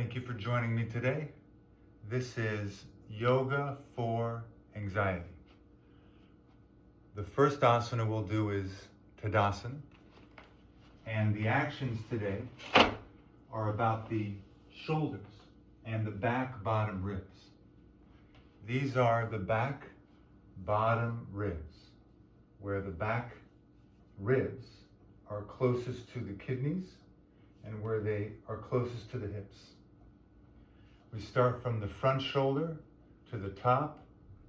Thank you for joining me today. This is Yoga for Anxiety. The first asana we'll do is Tadasana, and the actions today are about the shoulders and the back bottom ribs. These are the back bottom ribs, where the back ribs are closest to the kidneys and where they are closest to the hips. We start from the front shoulder to the top,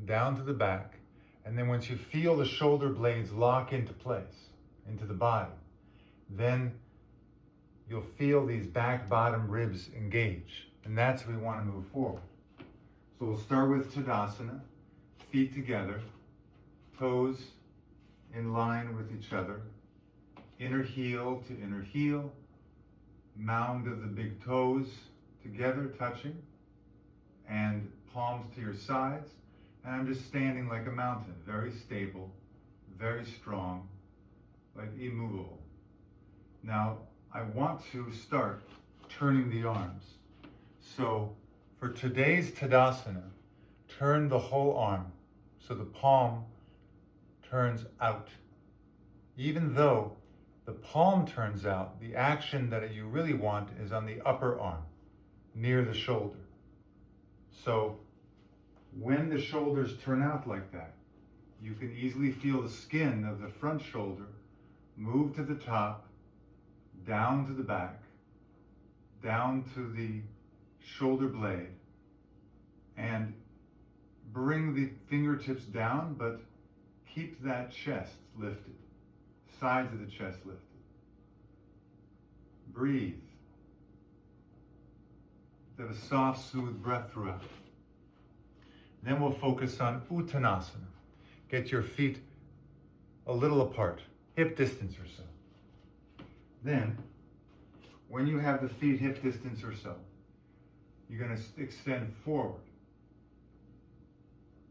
down to the back, and then once you feel the shoulder blades lock into place, into the body, then you'll feel these back bottom ribs engage, and that's where we want to move forward. So we'll start with Tadasana, feet together, toes in line with each other, inner heel to inner heel, mound of the big toes together touching, and palms to your sides. And I'm just standing like a mountain, very stable, very strong, like immovable. Now, I want to start turning the arms. So for today's Tadasana, turn the whole arm so the palm turns out. Even though the palm turns out, the action that you really want is on the upper arm, near the shoulder. So when the shoulders turn out like that, you can easily feel the skin of the front shoulder move to the top, down to the back, down to the shoulder blade, and bring the fingertips down, but keep that chest lifted, sides of the chest lifted. Breathe. Have a soft, smooth breath throughout. Then we'll focus on Uttanasana. Get your feet a little apart, hip distance or so. Then, when you have the feet hip distance or so, you're going to extend forward.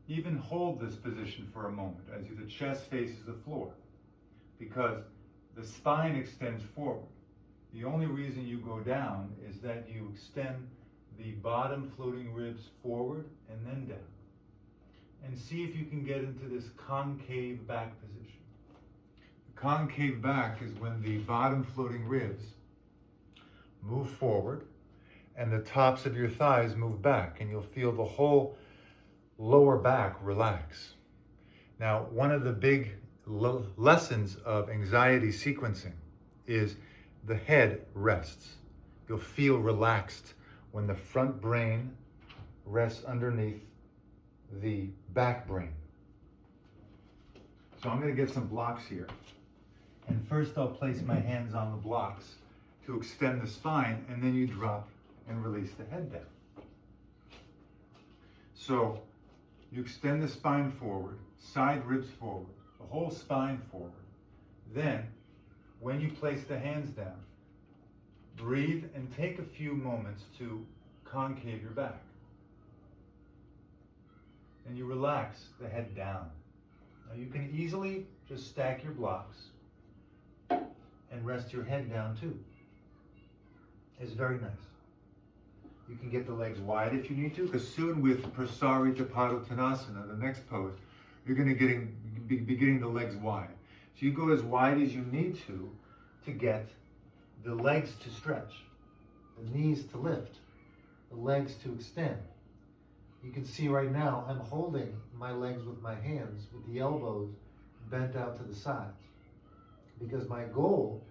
Even hold this position for a moment as the chest faces the floor, because the spine extends forward. The only reason you go down is that you extend the bottom floating ribs forward and then down. And see if you can get into this concave back position. The concave back is when the bottom floating ribs move forward and the tops of your thighs move back, and you'll feel the whole lower back relax. Now, one of the big lessons of anxiety sequencing is the head rests. You'll feel relaxed when the front brain rests underneath the back brain. So I'm going to get some blocks here. And first I'll place my hands on the blocks to extend the spine, and then you drop and release the head down. So you extend the spine forward, side ribs forward, the whole spine forward. Then, when you place the hands down, breathe and take a few moments to concave your back. And you relax the head down. Now you can easily just stack your blocks and rest your head down too. It's very nice. You can get the legs wide if you need to, because soon with Prasarita Padottanasana, the next pose, you're going to be getting the legs wide. So you go as wide as you need to get the legs to stretch, the knees to lift, the legs to extend. You can see right now I'm holding my legs with my hands, with the elbows bent out to the sides, because my goal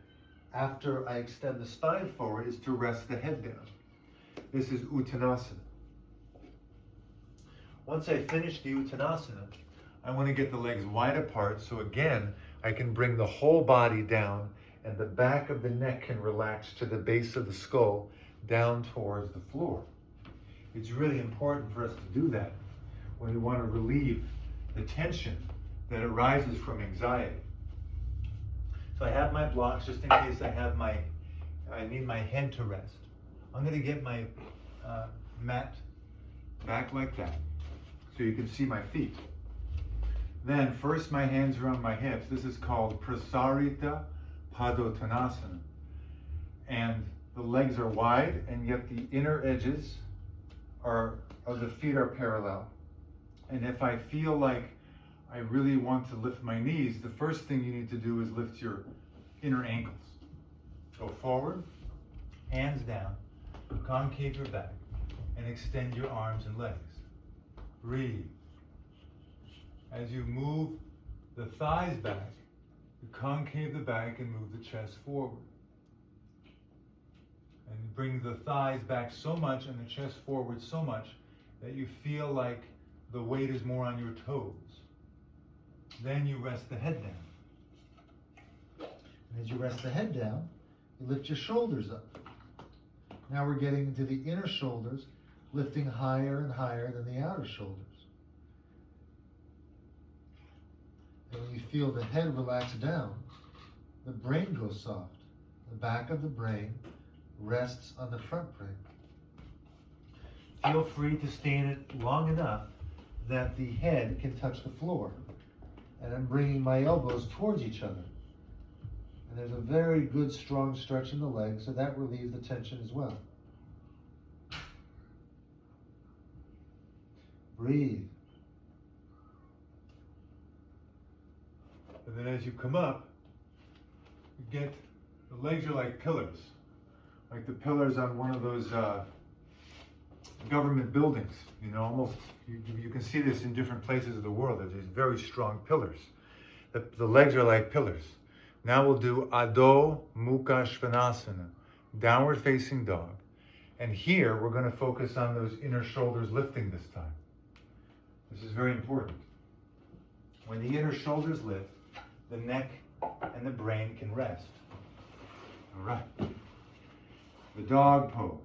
after I extend the spine forward is to rest the head down. This is Uttanasana. Once I finish the Uttanasana, I want to get the legs wide apart, so again I can bring the whole body down and the back of the neck can relax to the base of the skull down towards the floor. It's really important for us to do that when we want to relieve the tension that arises from anxiety. So I have my blocks just in case I need my head to rest. I'm going to get my mat back like that so you can see my feet. Then first my hands are on my hips. This is called Prasarita Padottanasana. And the legs are wide, and yet the inner edges of the feet are parallel. And if I feel like I really want to lift my knees, the first thing you need to do is lift your inner ankles. Go forward, hands down, concave your back, and extend your arms and legs. Breathe. As you move the thighs back, you concave the back and move the chest forward. And bring the thighs back so much and the chest forward so much that you feel like the weight is more on your toes. Then you rest the head down. And as you rest the head down, you lift your shoulders up. Now we're getting into the inner shoulders, lifting higher and higher than the outer shoulders. And when you feel the head relax down, the brain goes soft. The back of the brain rests on the front brain. Feel free to stay in it long enough that the head can touch the floor. And I'm bringing my elbows towards each other. And there's a very good strong stretch in the legs, so that relieves the tension as well. Breathe. And then as you come up, you get, the legs are like pillars. Like the pillars on one of those government buildings. You know, almost, you can see this in different places of the world. There's these very strong pillars. The legs are like pillars. Now we'll do Adho Mukha Svanasana, downward facing dog. And here we're going to focus on those inner shoulders lifting this time. This is very important. When the inner shoulders lift, the neck and the brain can rest. All right. The dog pose.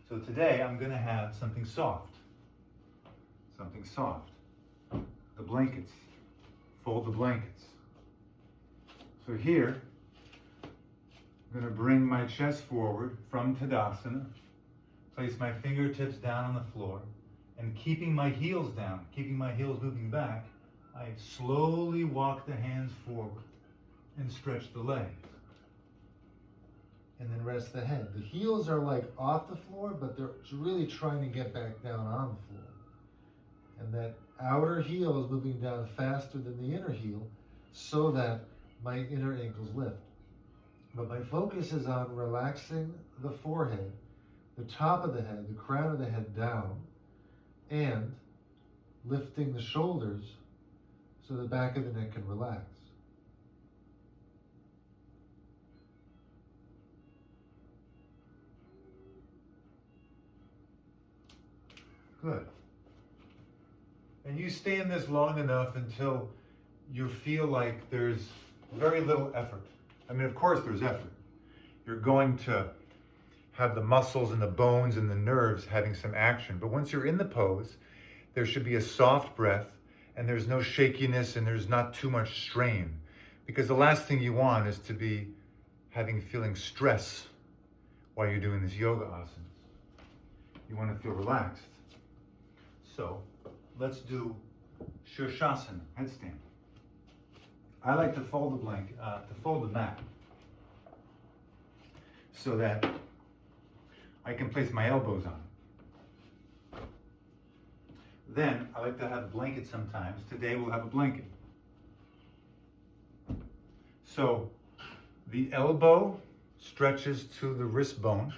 So today I'm going to have something soft. Something soft. The blankets. Fold the blankets. So here, I'm going to bring my chest forward from Tadasana, place my fingertips down on the floor, and keeping my heels down, keeping my heels moving back, I slowly walk the hands forward and stretch the legs. And then rest the head. The heels are like off the floor, but they're really trying to get back down on the floor. And that outer heel is moving down faster than the inner heel so that my inner ankles lift. But my focus is on relaxing the forehead, the top of the head, the crown of the head down, and lifting the shoulders so the back of the neck can relax. Good. And you stay in this long enough until you feel like there's very little effort. I mean, of course there's effort. You're going to have the muscles and the bones and the nerves having some action. But once you're in the pose, there should be a soft breath and there's no shakiness and there's not too much strain. Because the last thing you want is to be feeling stress while you're doing this yoga asanas. You want to feel relaxed. So let's do Shirshasana, headstand. I like to fold the mat so that I can place my elbows on it. Then I like to have a blanket sometimes. Today we'll have a blanket. So the elbow stretches to the wrist bone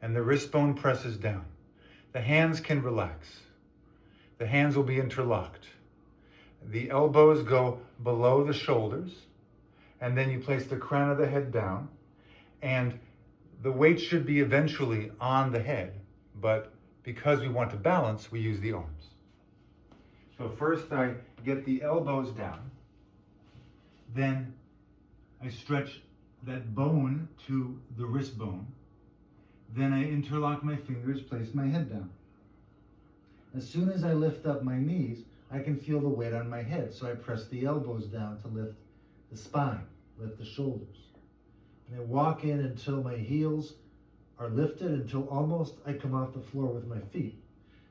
and the wrist bone presses down. The hands can relax. The hands will be interlocked. The elbows go below the shoulders, and then you place the crown of the head down, and the weight should be eventually on the head, but because we want to balance, we use the arms. So first I get the elbows down, then I stretch that bone to the wrist bone, then I interlock my fingers, place my head down. As soon as I lift up my knees, I can feel the weight on my head. So I press the elbows down to lift the spine, lift the shoulders. And I walk in until my heels are lifted, until almost I come off the floor with my feet.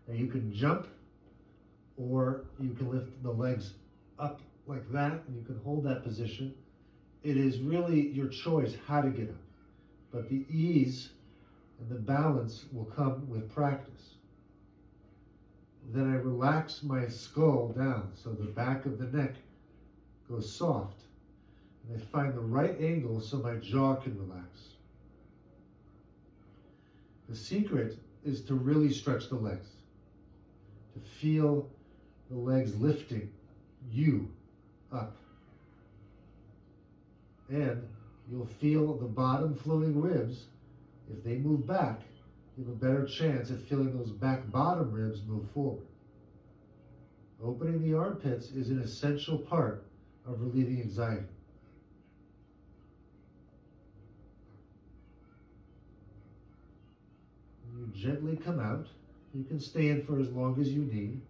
Now you can jump, or you can lift the legs up like that, and you can hold that position it is really your choice how to get up. But the ease and the balance will come with practice. Then I relax my skull down so the back of the neck goes soft. And I find the right angle so my jaw can relax. The secret is to really stretch the legs, to feel the legs lifting you up. And you'll feel the bottom floating ribs. If they move back, you have a better chance of feeling those back bottom ribs move forward. Opening the armpits is an essential part of relieving anxiety. You gently come out. You can stay in for as long as you need.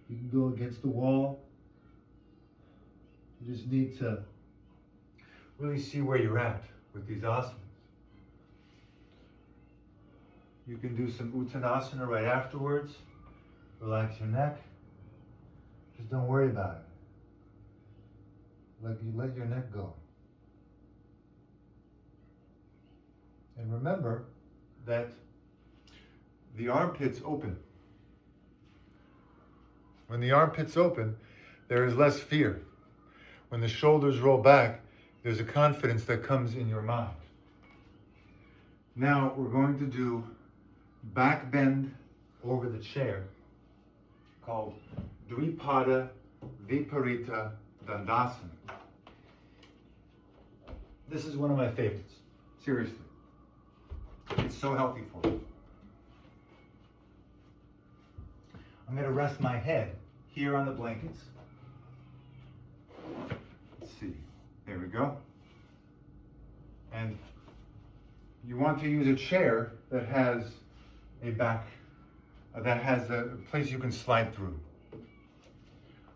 You can go against the wall. You just need to Really see where you're at with these asanas. You can do some Uttanasana right afterwards. Relax your neck. Just don't worry about it. you let your neck go. And remember That the armpits open. When the armpits open, there is less fear. When the shoulders roll back, there's a confidence that comes in your mind. Now we're going to do back bend over the chair called Dvipada Viparita Dandasana. This is one of my favorites, seriously. It's so healthy for me. I'm going to rest my head here on the blankets. Let's see. There we go. And you want to use a chair that has a back, that has a place you can slide through.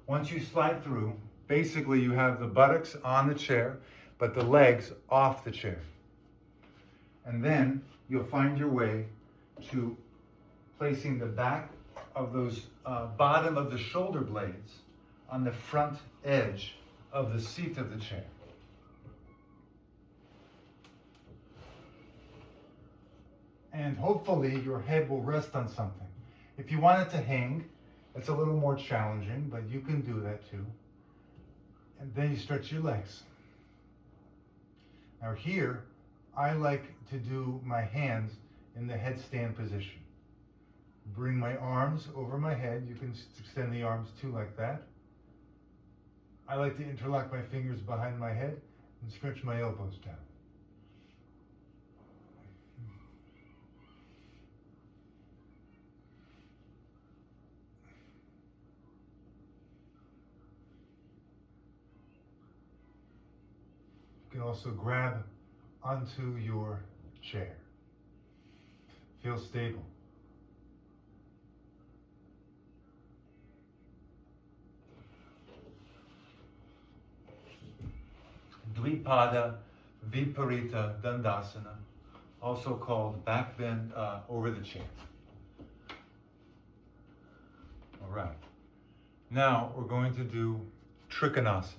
Once you slide through, basically you have the buttocks on the chair, but the legs off the chair. And then you'll find your way to placing the back of those bottom of the shoulder blades on the front edge of the seat of the chair. And hopefully your head will rest on something. If you want it to hang, it's a little more challenging, but you can do that too. And then you stretch your legs. Now here, I like to do my hands in the headstand position. Bring my arms over my head. You can extend the arms too like that. I like to interlock my fingers behind my head and stretch my elbows down. You can also grab onto your chair. Feel stable. Dvipada Viparita Dandasana, also called back bend over the chair. All right. Now we're going to do Trikonasana.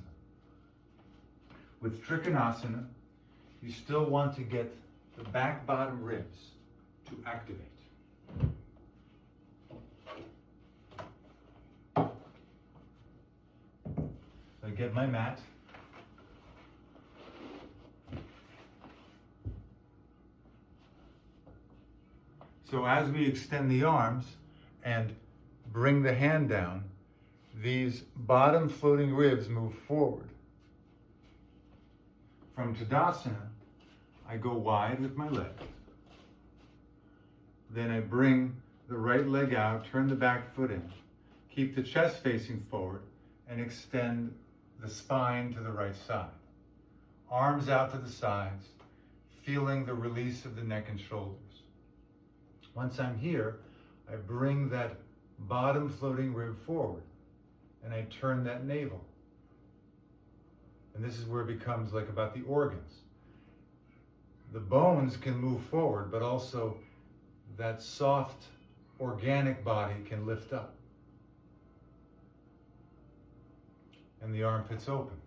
With Trikonasana, you still want to get the back bottom ribs to activate. I get my mat. So as we extend the arms and bring the hand down, these bottom floating ribs move forward. From Tadasana, I go wide with my leg. Then I bring the right leg out, turn the back foot in, keep the chest facing forward, and extend the spine to the right side. Arms out to the sides, feeling the release of the neck and shoulders. Once I'm here, I bring that bottom floating rib forward, and I turn that navel. And this is where it becomes like about the organs. The bones can move forward, but also that soft, organic body can lift up. And the armpits open.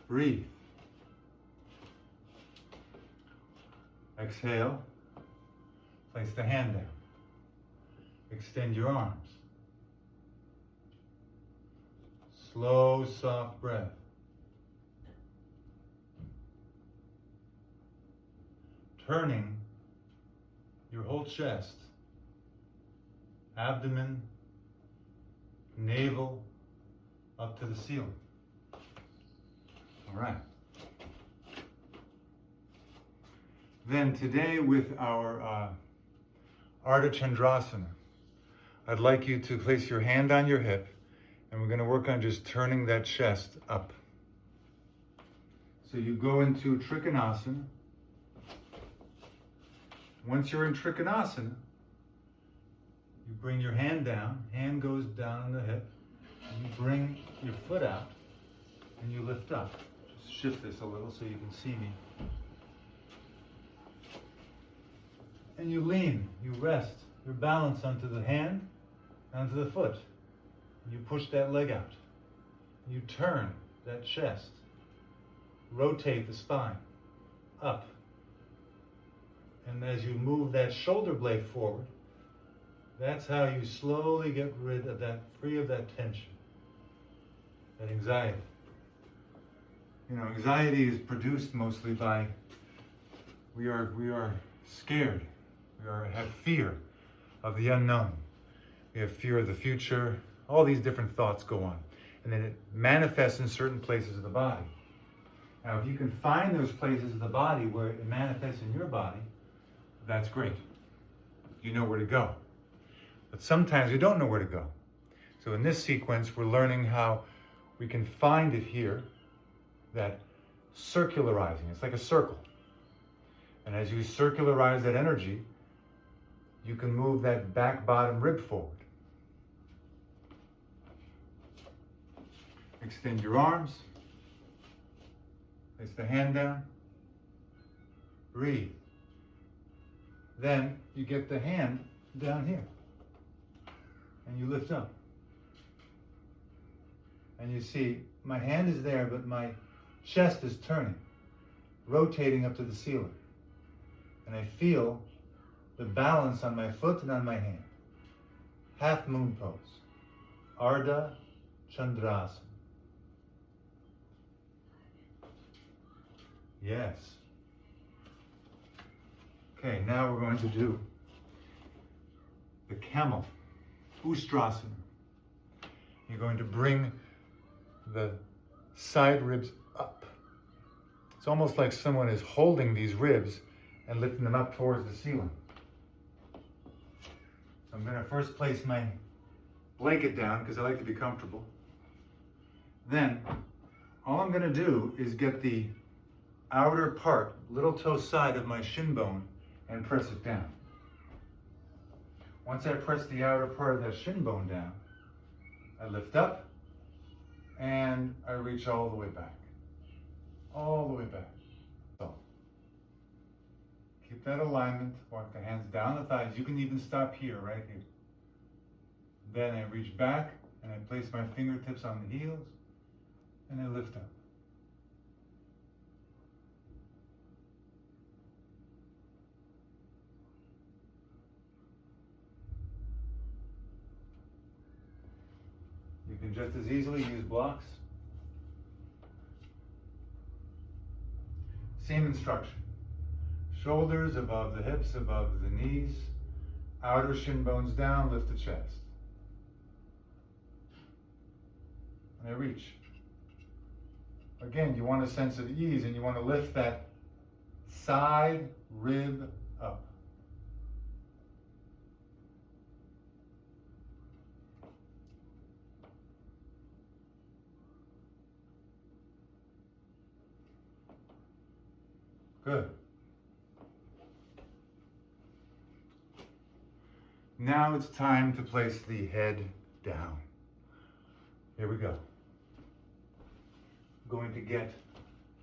Breathe. Exhale. Place the hand down. Extend your arms. Slow, soft breath. Turning your whole chest, abdomen, navel, up to the ceiling. All right. Then today with our Ardha Chandrasana, I'd like you to place your hand on your hip, and we're going to work on just turning that chest up. So you go into Trikonasana. Once you're in Trikonasana, you bring your hand down, hand goes down on the hip, and you bring your foot out, and you lift up. Just shift this a little so you can see me. And you lean, you rest your balance onto the hand, onto the foot. You push that leg out. You turn that chest. Rotate the spine up. And as you move that shoulder blade forward, that's how you slowly get rid of that, free of that tension, that anxiety. You know, anxiety is produced mostly by, we are scared. Have fear of the unknown. We have fear of the future. All these different thoughts go on. And then it manifests in certain places of the body. Now, if you can find those places of the body where it manifests in your body, that's great. You know where to go. But sometimes we don't know where to go. So in this sequence, we're learning how we can find it here, that circularizing. It's like a circle. And as you circularize that energy, you can move that back bottom rib forward. Extend your arms. Place the hand down. Breathe. Then you get the hand down here. And you lift up. And you see, my hand is there, but my chest is turning, rotating up to the ceiling. And I feel the balance on my foot and on my hand. Half moon pose. Ardha Chandrasana. Yes. Okay, now we're going to do the camel, Ustrasana. You're going to bring the side ribs up. It's almost like someone is holding these ribs and lifting them up towards the ceiling. I'm going to first place my blanket down because I like to be comfortable. Then, all I'm going to do is get the outer part, little toe side of my shin bone, and press it down. Once I press the outer part of that shin bone down, I lift up and I reach all the way back. All the way back. So, keep that alignment, walk the hands down the thighs. You can even stop here, right here. Then I reach back and I place my fingertips on the heels and I lift up. You can just as easily use blocks. Same instruction. Shoulders above the hips, above the knees. Outer shin bones down, lift the chest. And I reach. Again, you want a sense of ease and you want to lift that side rib up. Good. Now it's time to place the head down. Here we go. I'm going to get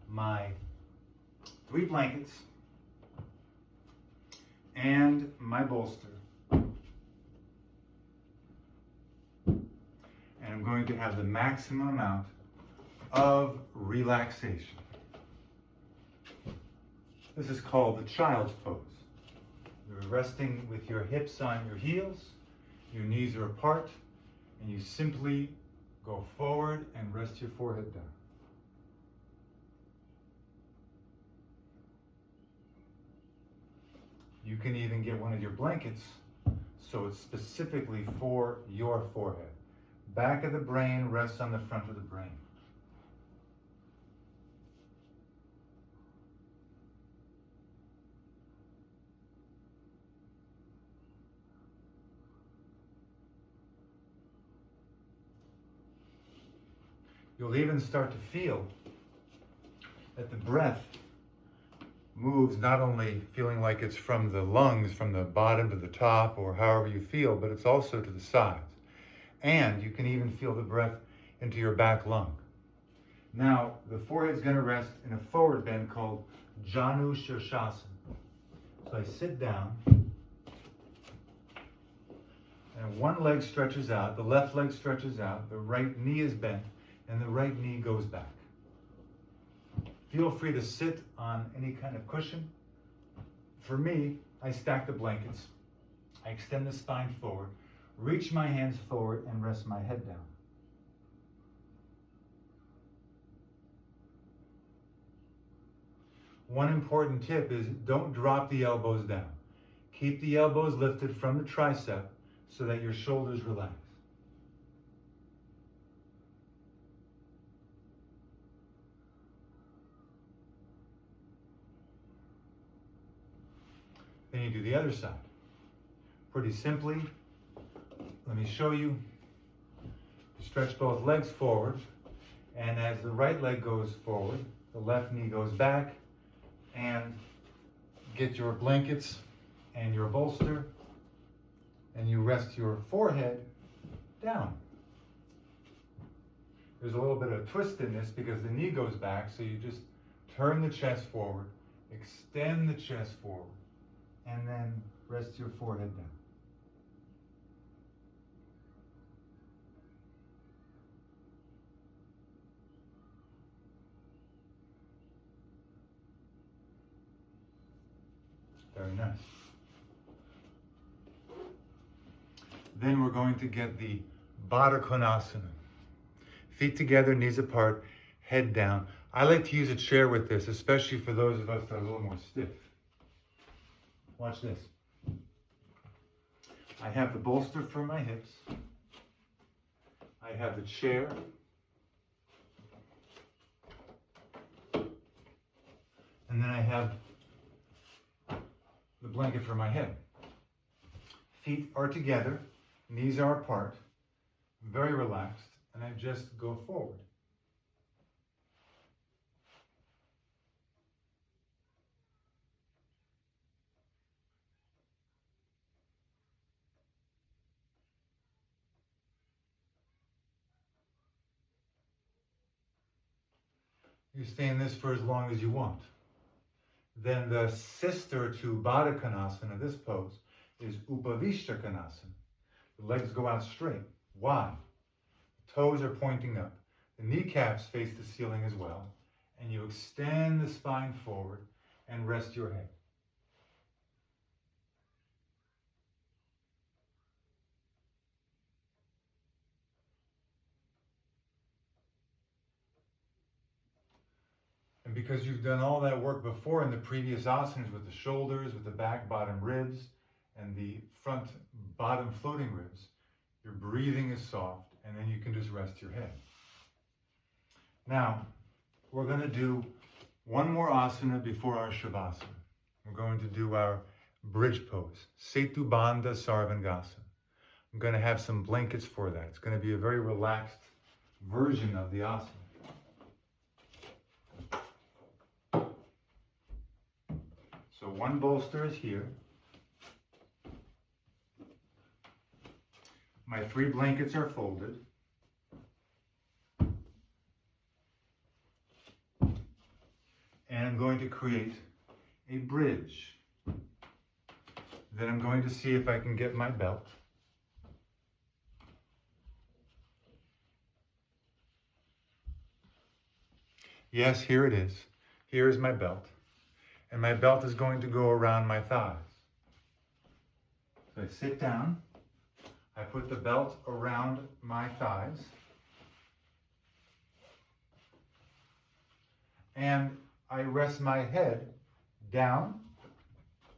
my 3 blankets and my bolster. And I'm going to have the maximum amount of relaxation. This is called the child's pose. You're resting with your hips on your heels, your knees are apart, and you simply go forward and rest your forehead down. You can even get one of your blankets so it's specifically for your forehead. Back of the brain rests on the front of the brain. You'll even start to feel that the breath moves, not only feeling like it's from the lungs, from the bottom to the top, or however you feel, but it's also to the sides. And you can even feel the breath into your back lung. Now, the forehead's going to rest in a forward bend called Janu Shirshasana. So I sit down, and one leg stretches out, the left leg stretches out, the right knee is bent, and the right knee goes back. Feel free to sit on any kind of cushion. For me, I stack the blankets. I extend the spine forward, reach my hands forward, and rest my head down. One important tip is don't drop the elbows down. Keep the elbows lifted from the tricep so that your shoulders relax. Then you do the other side. Pretty simply, let me show you. Stretch both legs forward, and as the right leg goes forward, the left knee goes back, and get your blankets and your bolster, and you rest your forehead down. There's a little bit of twist in this because the knee goes back, so you just turn the chest forward, extend the chest forward, and then rest your forehead down. Very nice. Then we're going to get the Baddha Konasana. Feet together, knees apart, head down. I like to use a chair with this, especially for those of us that are a little more stiff. Watch this. I have the bolster for my hips. I have the chair. And then I have the blanket for my head. Feet are together, knees are apart, very relaxed, and I just go forward. You stay in this for as long as you want. Then the sister to Baddha Konasana, this pose, is Upavishta Konasana. The legs go out straight. Why? The toes are pointing up. The kneecaps face the ceiling as well. And you extend the spine forward and rest your head. And because you've done all that work before in the previous asanas with the shoulders, with the back bottom ribs, and the front bottom floating ribs, your breathing is soft, and then you can just rest your head. Now, we're going to do one more asana before our Shavasana. We're going to do our bridge pose, Setu Bandha Sarvangasana. I'm going to have some blankets for that. It's going to be a very relaxed version of the asana. So one bolster is here. My 3 blankets are folded. And I'm going to create a bridge. Then I'm going to see if I can get my belt. Yes, here it is. Here is my belt. And my belt is going to go around my thighs. So I sit down. I put the belt around my thighs. And I rest my head down.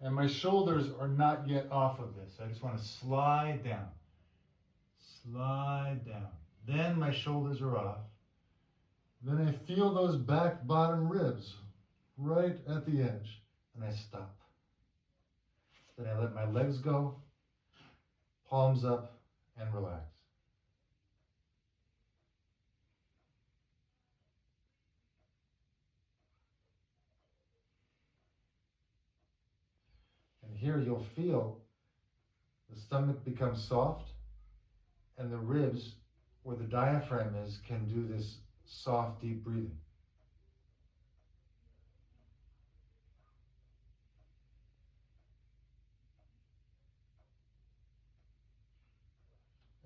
And my shoulders are not yet off of this. I just want to slide down. Slide down. Then my shoulders are off. Then I feel those back bottom ribs right at the edge. And I stop. Then I let my legs go, palms up, and relax. And here you'll feel the stomach become soft, and the ribs, where the diaphragm is, can do this soft, deep breathing.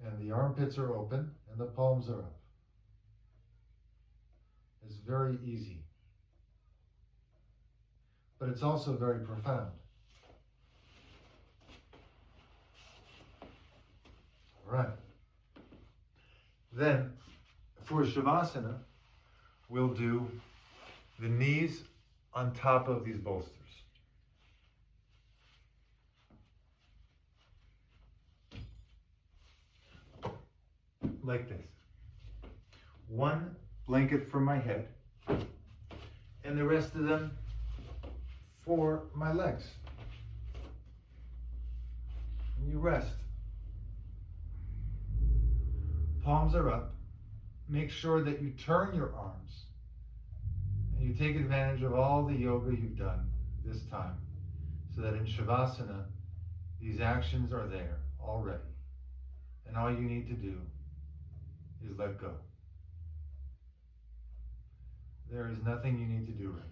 And the armpits are open and the palms are up. It's very easy. But it's also very profound. All right. Then, for Shavasana, we'll do the knees on top of these bolsters. Like this. One blanket for my head, and the rest of them for my legs. And you rest. Palms are up. Make sure that you turn your arms and you take advantage of all the yoga you've done this time, so that in Shavasana, these actions are there already. And all you need to do is let go. There is nothing you need to do right now.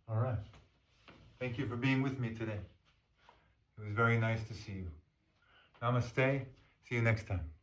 All right. Thank you for being with me today. It was very nice to see you. Namaste. See you next time.